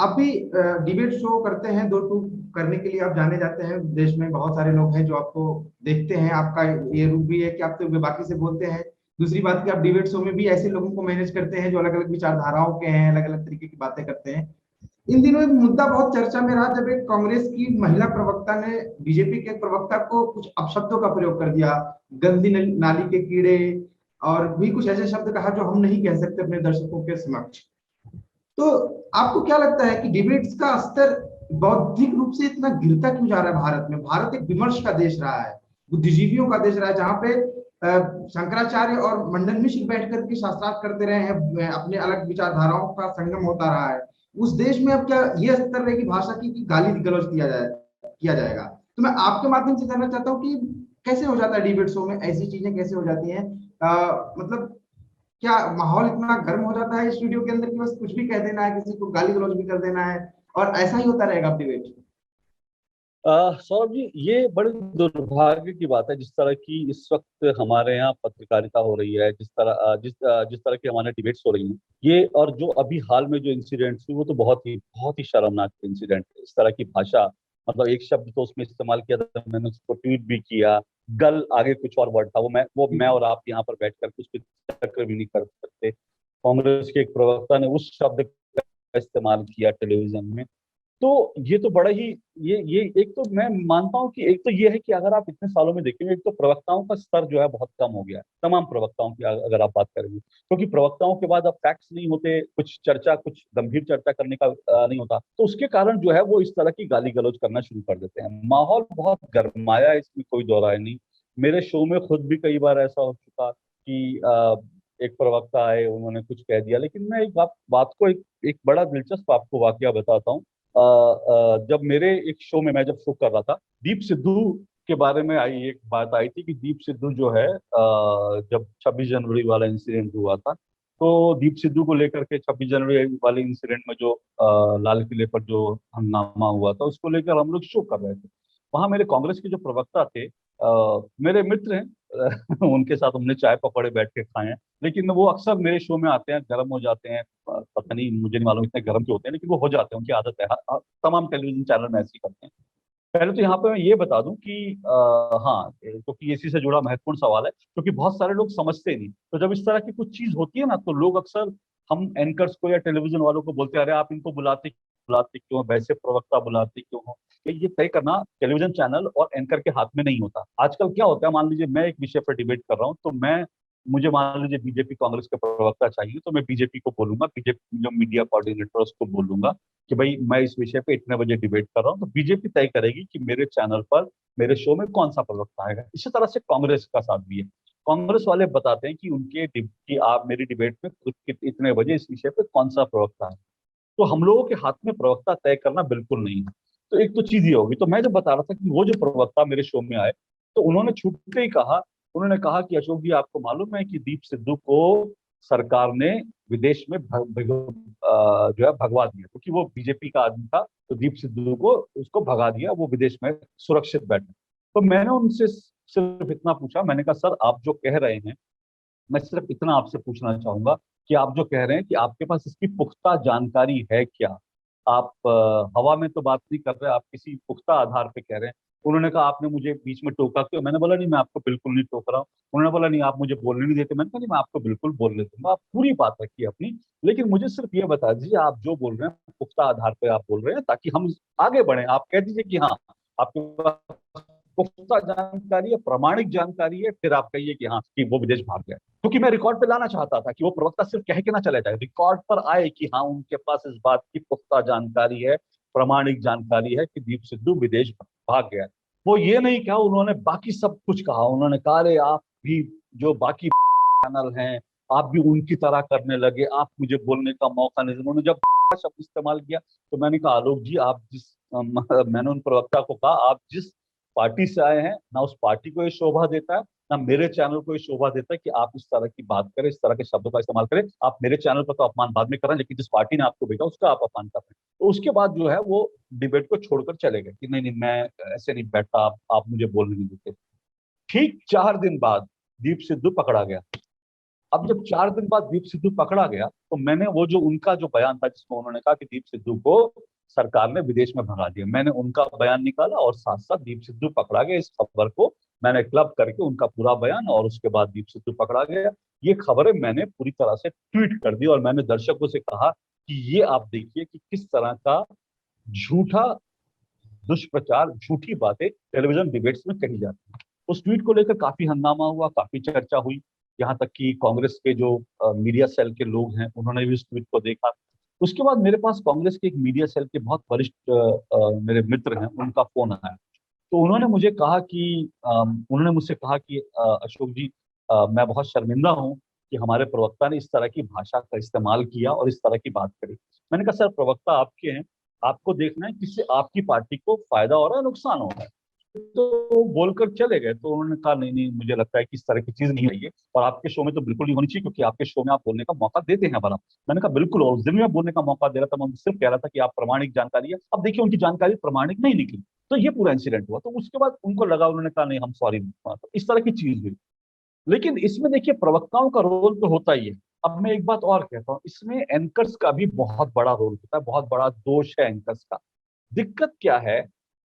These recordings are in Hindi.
आप भी डिबेट शो करते हैं, दो टू करने के लिए आप जाने जाते हैं, देश में बहुत सारे लोग हैं जो आपको देखते हैं। आपका ये रूप भी है कि आप तो बाकी से बोलते हैं। दूसरी बात कि आप डिबेट शो में भी ऐसे लोगों को मैनेज करते हैं जो अलग अलग विचारधाराओं के हैं, अलग अलग तरीके की बातें करते हैं। इन दिनों एक मुद्दा बहुत चर्चा में रहा, जब एक कांग्रेस की महिला प्रवक्ता ने बीजेपी के एक प्रवक्ता को कुछ अपशब्दों का प्रयोग कर दिया, गंदी नाली के कीड़े, और भी कुछ ऐसे शब्द कहा जो हम नहीं कह सकते अपने दर्शकों के समक्ष। तो आपको क्या लगता है कि डिबेट्स का स्तर बौद्धिक रूप से इतना गिरता क्यों जा रहा है भारत में? भारत एक विमर्श का देश रहा है, बुद्धिजीवियों का देश रहा है, जहां पे शंकराचार्य और मंडन मिश्र बैठ करके शास्त्रार्थ करते रहे हैं, अपने अलग विचारधाराओं का संगम होता रहा है। उस देश में अब क्या ये स्तर रहेगी भाषा की कि गाली गलौज किया जाएगा? तो मैं आपके माध्यम से जानना चाहता हूँ कि कैसे हो जाता है डिबेट शो में ऐसी चीजें कैसे हो जाती हैं? मतलब क्या माहौल इतना गर्म हो जाता है स्टूडियो के अंदर कि बस कुछ भी कह देना है, किसी को गाली गलौज भी कर देना है, और ऐसा ही होता रहेगा डिबेट? सौरभ जी, ये बड़े दुर्भाग्य की बात है जिस तरह की इस वक्त हमारे यहाँ पत्रकारिता हो रही है, जिस तरह की हमारे डिबेट्स हो रही हैं। ये और जो अभी हाल में जो इंसिडेंट्स हुए वो तो बहुत ही शर्मनाक इंसिडेंट है। इस तरह की भाषा, मतलब एक शब्द तो उसमें इस्तेमाल किया था, मैंने उसको ट्वीट भी किया। गल आगे कुछ और वर्ड था, वो मैं और आप यहाँ पर बैठ कर कुछ भी टक्कर भी नहीं कर सकते। कांग्रेस के एक प्रवक्ता ने उस शब्द का इस्तेमाल किया टेलीविजन में। तो ये तो बड़ा ही, ये एक तो मैं मानता हूँ कि एक तो ये है कि अगर आप इतने सालों में देखेंगे, एक तो प्रवक्ताओं का स्तर जो है बहुत कम हो गया है, तमाम प्रवक्ताओं की अगर आप बात करेंगे, क्योंकि प्रवक्ताओं के बाद अब फैक्ट्स नहीं होते, कुछ गंभीर चर्चा करने का नहीं होता, तो उसके कारण जो है वो इस तरह की गाली गलौज करना शुरू कर देते हैं। माहौल बहुत गर्माया है, इसमें कोई दो राय नहीं। मेरे शो में खुद भी कई बार ऐसा हो चुका कि एक प्रवक्ता आए, उन्होंने कुछ कह दिया, लेकिन मैं एक बात को एक बड़ा दिलचस्प आपको वाकया बताता हूँ। जब मेरे एक शो में, मैं जब शो कर रहा था, दीप सिद्धू के बारे में एक बात आई थी कि दीप सिद्धू जो है, जब 26 जनवरी वाला इंसिडेंट हुआ था, तो दीप सिद्धू को लेकर के 26 जनवरी वाले इंसिडेंट में जो लाल किले पर जो हंगामा हुआ था, उसको लेकर हम लोग शो कर रहे थे। वहां मेरे कांग्रेस के जो प्रवक्ता थे, मेरे मित्र हैं, उनके साथ हमने चाय पकौड़े बैठ के खाए हैं। लेकिन वो अक्सर मेरे शो में आते हैं, गर्म हो जाते हैं, पता नहीं, मुझे नहीं मालूम इतने गर्म क्यों होते हैं, लेकिन वो हो जाते हैं, उनकी आदत है। तमाम टेलीविजन चैनल में ऐसे ही करते हैं। पहले तो यहाँ पे मैं ये बता दूं कि हाँ, क्योंकि इसी से जुड़ा महत्वपूर्ण सवाल है, क्योंकि बहुत सारे लोग समझते नहीं। तो जब इस तरह की कुछ चीज होती है ना, तो लोग अक्सर हम एंकर्स को या टेलीविजन वालों को बोलते हैं, अरे आप इनको बुलाते बुलाते क्यों, वैसे प्रवक्ता बुलाते क्यों हो? ये तय करना टेलीविजन चैनल और एंकर के हाथ में नहीं होता। आजकल क्या होता है, मान लीजिए मैं एक विषय पर डिबेट कर रहा हूँ, तो मुझे मान लीजिए बीजेपी कांग्रेस के प्रवक्ता चाहिए, तो मैं बीजेपी को बोलूंगा, बीजेपी जो मीडिया कोऑर्डिनेटर है उसको बोलूंगा कि भाई मैं इस विषय पे इतने बजे डिबेट कर रहा हूँ, तो बीजेपी तय करेगी कि मेरे चैनल पर, मेरे शो में कौन सा प्रवक्ता आएगा। इसी तरह से कांग्रेस का साथ भी है। कांग्रेस वाले बताते हैं कि कि आप मेरी डिबेट में इतने बजे इस विषय पे कौन सा प्रवक्ता है। तो हम लोगों के हाथ में प्रवक्ता तय करना बिल्कुल नहीं है। तो एक तो चीज ये होगी। तो मैं जब बता रहा था कि वो जो प्रवक्ता मेरे शो में आए, तो उन्होंने छूटते ही कहा, उन्होंने कहा कि अशोक जी, आपको मालूम है कि दीप सिद्धू को सरकार ने विदेश में जो है भगवा दिया, क्योंकि वो बीजेपी का आदमी था, तो दीप सिद्धू को उसको भगा दिया, वो विदेश में सुरक्षित बैठे। तो मैंने उनसे सिर्फ इतना पूछा, मैंने कहा सर, आप जो कह रहे हैं, मैं सिर्फ इतना आपसे पूछना चाहूंगा कि आप जो कह रहे हैं कि आपके पास इसकी पुख्ता जानकारी है क्या? आप हवा में तो बात नहीं कर रहे, आप किसी पुख्ता आधार पे कह रहे हैं। उन्होंने कहा आपने मुझे बीच में टोका क्यों? मैंने बोला नहीं, मैं आपको बिल्कुल नहीं टोक रहा हूँ। उन्होंने बोला नहीं, आप मुझे बोलने नहीं देते। मैंने कहा नहीं, मैं आपको बिल्कुल बोलने दूंगा, आप पूरी बात रखिए अपनी, लेकिन मुझे सिर्फ ये बता दीजिए आप जो बोल रहे हैं पुख्ता आधार पे आप बोल रहे हैं, ताकि हम आगे बढ़े। आप कह दीजिए कि हाँ, आपके पास पुख्ता जानकारी है, प्रामाणिक जानकारी है, फिर आप कहिए कि हाँ, कि वो विदेश भाग गया। क्योंकि मैं रिकॉर्ड पे लाना चाहता था कि वो प्रवक्ता सिर्फ कह के ना चले जाए, रिकॉर्ड पर आए कि हाँ, उनके पास इस बात की पुख्ता जानकारी है, प्रामाणिक जानकारी है कि दीप सिद्धू विदेश भाग गया। वो ये नहीं कहा, उन्होंने बाकी सब कुछ कहा। उन्होंने कहा अरे आप भी जो बाकी चैनल हैं, आप भी उनकी तरह करने लगे, आप मुझे बोलने का मौका नहीं। उन्होंने जब शब्द इस्तेमाल किया, तो मैंने कहा आलोक जी, आप मैंने उन प्रवक्ता को कहा, आप जिस पार्टी से आए हैं ना, उस पार्टी को ये शोभा देता है, ना मेरे चैनल को ये शोभा देता है कि आप इस तरह की बात करें, इस तरह के शब्दों का इस्तेमाल करें। आप मेरे चैनल पर तो अपमान बाद में कर रहे हैं, लेकिन जिस पार्टी ने आपको भेजा उसका आप अपमान कर रहे हैं। तो उसके बाद जो है वो डिबेट को छोड़कर चले गए कि नहीं नहीं, मैं ऐसे नहीं बैठता, आप मुझे बोलने नहीं देते। ठीक 4 दिन बाद दीप सिद्धू पकड़ा गया। अब जब 4 दिन बाद दीप सिद्धू पकड़ा गया, तो मैंने वो जो उनका जो बयान था जिसमें उन्होंने कहा कि दीप सिद्धू को सरकार ने विदेश में भगा दिया, मैंने उनका बयान निकाला और साथ साथ दीप सिद्धू पकड़ा गया इस खबर को मैंने क्लब करके उनका पूरा बयान, और उसके बाद दीप सिद्धू पकड़ा गया, ये खबरें मैंने पूरी तरह से ट्वीट कर दी। और मैंने दर्शकों से कहा कि ये आप देखिए कि किस तरह का झूठा दुष्प्रचार, झूठी बातें टेलीविजन डिबेट्स में कही जाती है। उस ट्वीट को लेकर काफी हंगामा हुआ, काफी चर्चा हुई, यहाँ तक कि कांग्रेस के जो मीडिया सेल के लोग हैं उन्होंने भी उस ट्वीट को देखा। उसके बाद मेरे पास कांग्रेस के एक मीडिया सेल के बहुत वरिष्ठ मेरे मित्र हैं, उनका फोन आया। तो उन्होंने मुझे कहा कि उन्होंने मुझसे कहा कि अशोक जी, मैं बहुत शर्मिंदा हूँ कि हमारे प्रवक्ता ने इस तरह की भाषा का इस्तेमाल किया और इस तरह की बात करी। मैंने कहा सर, प्रवक्ता आपके हैं, आपको देखना है किससे आपकी पार्टी को फायदा हो रहा है, नुकसान हो रहा है। तो वो बोलकर चले गए। तो उन्होंने कहा नहीं नहीं, मुझे लगता है कि इस तरह की चीज नहीं है ये, और आपके शो में तो बिल्कुल नहीं होनी चाहिए, क्योंकि आपके शो में आप बोलने का मौका देते हैं बड़ा। मैंने कहा बिल्कुल, और उस दिन मैं बोलने का मौका दे रहा था, मैं उनको सिर्फ कह रहा था कि आप प्रामाणिक जानकारी है। अब देखिए उनकी जानकारी प्रामाणिक नहीं निकली, तो ये पूरा इंसिडेंट हुआ। तो उसके बाद उनको लगा, उन्होंने कहा नहीं हम सॉरी, तो इस तरह की चीज हुई। लेकिन इसमें देखिए प्रवक्ताओं का रोल तो होता ही है। अब मैं एक बात और कहता हूँ, इसमें एंकर्स का भी बहुत बड़ा रोल होता है, बहुत बड़ा दोष है एंकर्स का। दिक्कत क्या है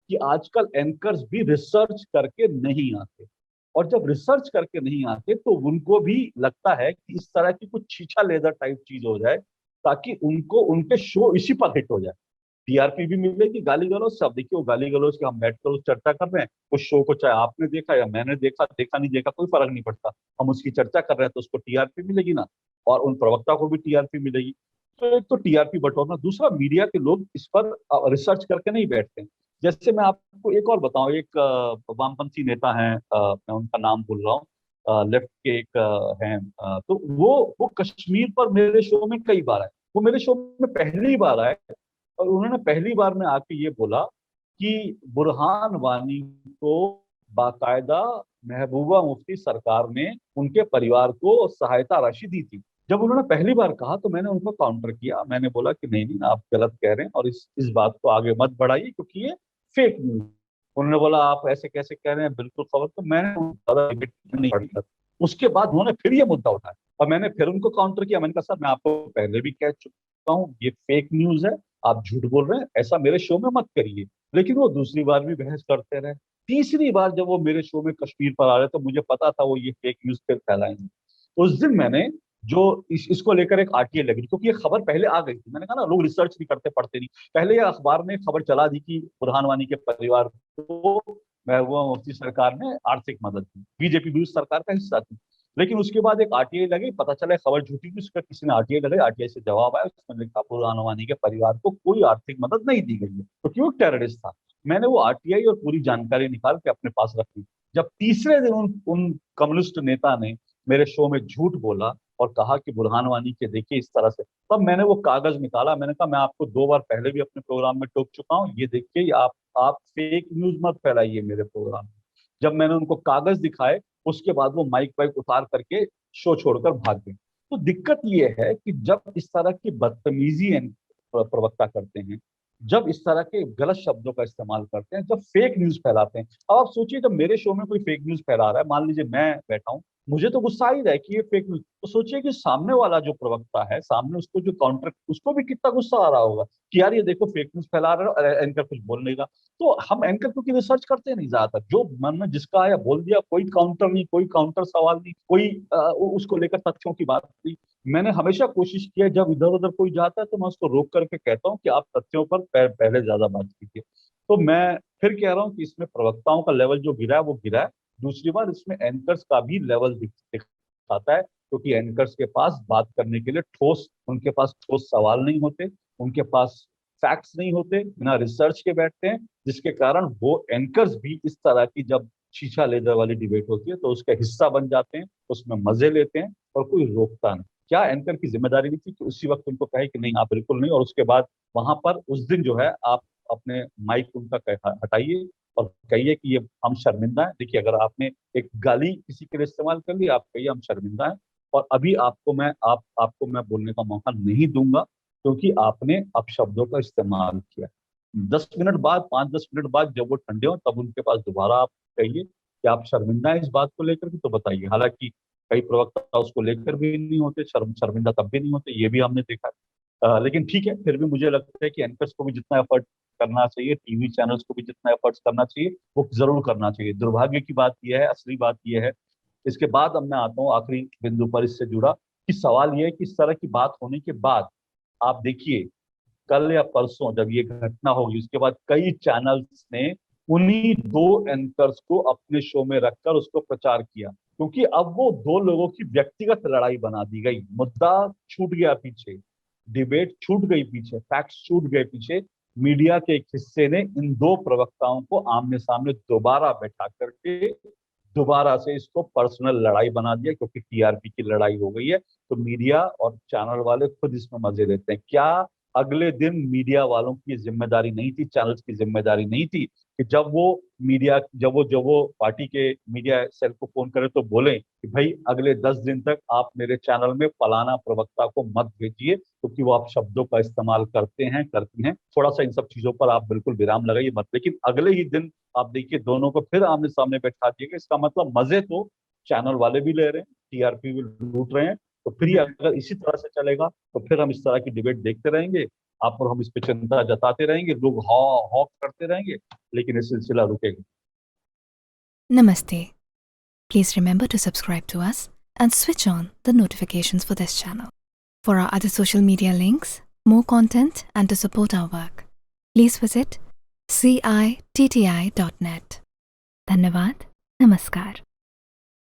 कि आजकल एंकर्स भी रिसर्च करके नहीं आते, और जब रिसर्च करके नहीं आते तो उनको भी लगता है कि इस तरह की कुछ छीछा लेदर टाइप चीज हो जाए, ताकि उनको उनके शो इसी पर हिट हो जाए, टीआरपी भी मिलेगी, गाली गलौज सब। देखिए वो गाली गलौज की हम बैठकर उस चर्चा कर रहे हैं, उस शो को चाहे आपने देखा या मैंने देखा, देखा नहीं देखा कोई फर्क नहीं पड़ता, हम उसकी चर्चा कर रहे हैं तो उसको टीआरपी मिलेगी ना, और उन प्रवक्ता को भी टीआरपी मिलेगी। तो एक तो टीआरपी बटोरना, दूसरा मीडिया के लोग इस पर रिसर्च करके नहीं बैठते हैं। जैसे मैं आपको एक और बताऊं, एक वामपंथी नेता है, मैं उनका नाम भूल रहा हूँ, लेफ्ट के एक हैं, तो वो कश्मीर पर मेरे शो में कई बार आए, वो मेरे शो में पहली बार आए, और उन्होंने पहली बार में आके ये बोला कि बुरहान वानी को बाकायदा महबूबा मुफ्ती सरकार ने उनके परिवार को सहायता राशि दी थी। जब उन्होंने पहली बार कहा तो मैंने उनको काउंटर किया, मैंने बोला कि नहीं नहीं, आप गलत कह रहे हैं और इस बात को आगे मत बढ़ाइए, क्योंकि ये फेक न्यूज। उन्होंने बोला आप ऐसे कैसे कह रहे हैं, बिल्कुल खबर। तो मैंने ज्यादा debate नहीं पढ़ी। उसके बाद उन्होंने फिर ये मुद्दा उठाया, और मैंने फिर उनको काउंटर किया। मैंने कहा सर, मैं आपको पहले भी कह चुका हूँ ये फेक न्यूज है, आप झूठ बोल रहे हैं, ऐसा मेरे शो में मत करिए। लेकिन वो दूसरी बार भी बहस करते रहे। तीसरी बार जब वो मेरे शो में कश्मीर पर आ रहे तो मुझे पता था वो ये फेक न्यूज फिर फैलाएंगे। उस दिन मैंने जो इसको लेकर एक आरटीआई लगी, क्योंकि ये खबर पहले आ गई थी। मैंने कहा ना, लोग रिसर्च नहीं करते, पढ़ते नहीं। पहले ये अखबार में खबर चला दी कि बुरहान वानी के परिवार को महबूबा मुफ्ती सरकार ने आर्थिक मदद दी, बीजेपी भी उस सरकार का हिस्सा थी। लेकिन उसके बाद एक आरटीआई लगी, पता चला खबर झूठी थी, उसका किसी ने आरटीआई लगाई, आरटीआई से जवाब आया, उसमें लिखा बुरहान वानी के परिवार को कोई आर्थिक मदद नहीं दी गई है, क्योंकि वो टेररिस्ट था। मैंने वो आरटीआई और पूरी जानकारी निकाल के अपने पास रखी। जब तीसरे दिन उन कम्युनिस्ट नेता ने मेरे शो में झूठ बोला और कहा कि बुरहान वानी के देखिए इस तरह से, तब मैंने वो कागज निकाला। मैंने कहा मैं आपको 2 बार पहले भी अपने प्रोग्राम में टोक चुका हूँ, ये देखिए आप फेक न्यूज मत फैलाइए मेरे प्रोग्राम में। जब मैंने उनको कागज दिखाए, उसके बाद वो माइक वाइक उतार करके शो छोड़कर भाग गए। तो दिक्कत ये है कि जब इस तरह की बदतमीजी प्रवक्ता करते हैं, जब इस तरह के गलत शब्दों का इस्तेमाल करते हैं, जब फेक न्यूज फैलाते हैं। अब आप सोचिए, जब मेरे शो में कोई फेक न्यूज फैला रहा है, मान लीजिए मैं बैठा हूं, मुझे तो गुस्सा ही रहा है कि ये फेक न्यूज, तो सोचिए कि सामने वाला जो प्रवक्ता है, सामने उसको जो काउंटर, उसको भी कितना गुस्सा आ रहा होगा कि यार ये देखो फेक न्यूज फैला रहे हो और एंकर कुछ बोल नहीं रहा। तो हम एंकर क्योंकि रिसर्च करते नहीं, ज्यादातर जो मन में जिसका आया बोल दिया, कोई काउंटर नहीं, कोई काउंटर सवाल नहीं, कोई उसको लेकर तथ्यों की बात नहीं। मैंने हमेशा कोशिश की है, जब इधर उधर कोई जाता है तो मैं उसको रोक करके कहता हूँ कि आप तथ्यों पर पहले ज्यादा बात कीजिए। तो मैं फिर कह रहा हूँ कि इसमें प्रवक्ताओं का लेवल जो गिरा है वो गिरा है। दूसरी बात, इसमें एंकर्स का भी लेवल दिखाता है, क्योंकि एंकर्स के पास बात करने के लिए उनके पास ठोस सवाल नहीं होते, उनके पास फैक्ट्स नहीं होते, बिना रिसर्च के बैठते हैं, जिसके कारण वो एंकर्स भी इस तरह की जब शीशा लेदर वाली डिबेट होती है तो उसका हिस्सा बन जाते हैं, उसमें मजे लेते हैं, और कोई रोकता नहीं। क्या एंकर की जिम्मेदारी नहीं थी कि उसी वक्त उनको कहे कि नहीं आप बिल्कुल नहीं, और उसके बाद वहां पर उस दिन जो है आप अपने माइक उनका हटाइए और कहिए कि ये हम शर्मिंदा है। देखिए, अगर आपने एक गाली किसी के लिए इस्तेमाल कर ली, आप कहिए हम शर्मिंदा है, और अभी आपको मैं बोलने का मौका नहीं दूंगा, क्योंकि आपने अपशब्दों का इस्तेमाल किया। 10 मिनट बाद, 5-10 मिनट बाद जब वो ठंडे हो, तब उनके पास दोबारा आप कहिए कि आप शर्मिंदा है इस बात को लेकर के, तो बताइए। हालांकि कई प्रवक्ता उसको लेकर भी नहीं होते, शर्मिंदा तब भी नहीं होते, ये भी हमने देखा है। लेकिन ठीक है, फिर भी मुझे लगता है कि एंकर्स को भी जितना एफर्ट करना चाहिए, टीवी चैनल्स को भी जितना एफर्ट्स करना चाहिए, वो जरूर करना चाहिए। दुर्भाग्य की बात यह है, असली बात यह है, इसके बाद अब मैं आता हूँ आखिरी बिंदु पर इससे जुड़ा, कि सवाल यह है कि इस तरह की बात होने के बाद आप देखिए, कल या परसों जब ये घटना होगी, उसके बाद कई चैनल्स ने उन्हीं दो एंकर्स को अपने शो में रखकर उसको प्रचार किया, क्योंकि अब वो दो लोगों की व्यक्तिगत लड़ाई बना दी गई। मुद्दा छूट गया पीछे, डिबेट छूट गई पीछे, फैक्ट्स छूट गए पीछे। मीडिया के एक हिस्से ने इन दो प्रवक्ताओं को आमने सामने दोबारा बैठा करके दोबारा से इसको पर्सनल लड़ाई बना दिया, क्योंकि टीआरपी की लड़ाई हो गई है। तो मीडिया और चैनल वाले खुद इसमें मजे लेते हैं। क्या अगले दिन मीडिया वालों की जिम्मेदारी नहीं थी, चैनल्स की जिम्मेदारी नहीं थी कि जब वो पार्टी के मीडिया सेल को फोन करे तो बोले कि भाई अगले 10 दिन तक आप मेरे चैनल में फलाना प्रवक्ता को मत भेजिए, क्योंकि वो आप शब्दों का इस्तेमाल करते हैं, करती हैं। थोड़ा सा इन सब चीजों पर आप बिल्कुल विराम लगाइए मत। लेकिन अगले ही दिन आप देखिए दोनों को फिर आमने सामने बैठा दिएगा। इसका मतलब मजे तो चैनल वाले भी ले रहे हैं, टीआरपी भी लूट रहे हैं। तो फिर ये अगर इसी तरह से चलेगा तो फिर हम इस तरह की डिबेट देखते रहेंगे, आप और हम इस पे चिंता जताते रहेंगे, लोग हॉ करते रहेंगे, लेकिन ये सिलसिला रुकेगा। Namaste. Please remember to subscribe to us and switch on the notifications for this channel. For our other social media links, more content, and to support our work, please visit citti.net. Dhanyavad. Namaskar.